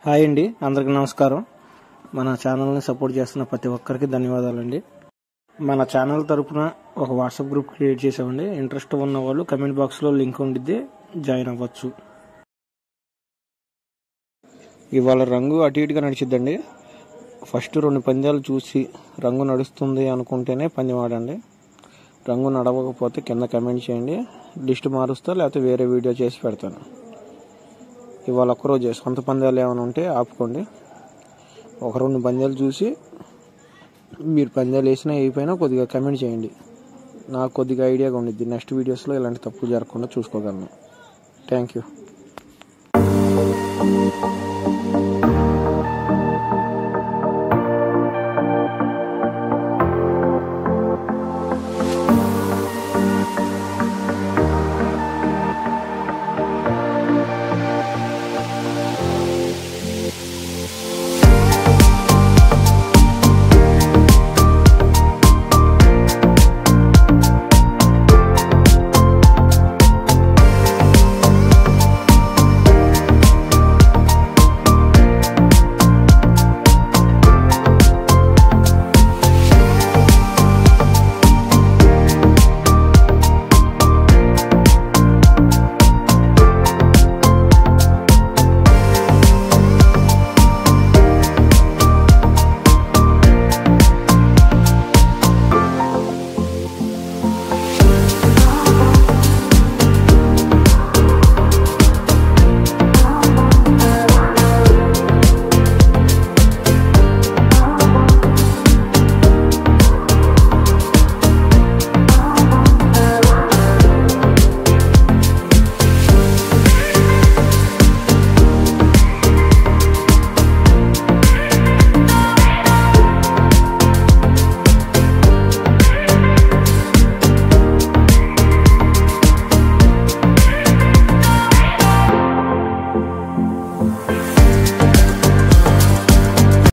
Hi అండి, అందరికీ నమస్కారం. మన ఛానల్ని సపోర్ట్ చేస్తున్న ప్రతి ఒక్కరికి ధన్యవాదాలండి. మన ఛానల్ తరపున ఒక వాట్సాప్ గ్రూప్ క్రియేట్ చేసామండి. ఇంట్రెస్ట్ ఉన్న వాళ్ళు కమెంట్ బాక్స్లో లింక్ ఉండిద్ది, జాయిన్ అవ్వచ్చు. ఇవాళ రంగు అటు ఇటుగా నడిచిద్దండి. ఫస్ట్ 2 పందాలు చూసి రంగు నడుస్తుంది అనుకుంటేనే పందెం ఆడండి. రంగు నడవకపోతే కింద కమెంట్ చేయండి, లిస్ట్ మారుస్తా లేకపోతే వేరే వీడియో చేసి పెడతాను. ఇవాళ ఒక్కరోజే సొంత పందాలు ఏమైనా ఉంటే ఆపుకోండి. ఒక 2 పందాలు చూసి మీరు పందాలు వేసినా అయిపోయినా కొద్దిగా కమెంట్ చేయండి. నాకు కొద్దిగా ఐడియాగా ఉండిద్ది. నెక్స్ట్ వీడియోస్లో ఇలాంటి తప్పులు జరగకుండా చూసుకోగలను. Thank you.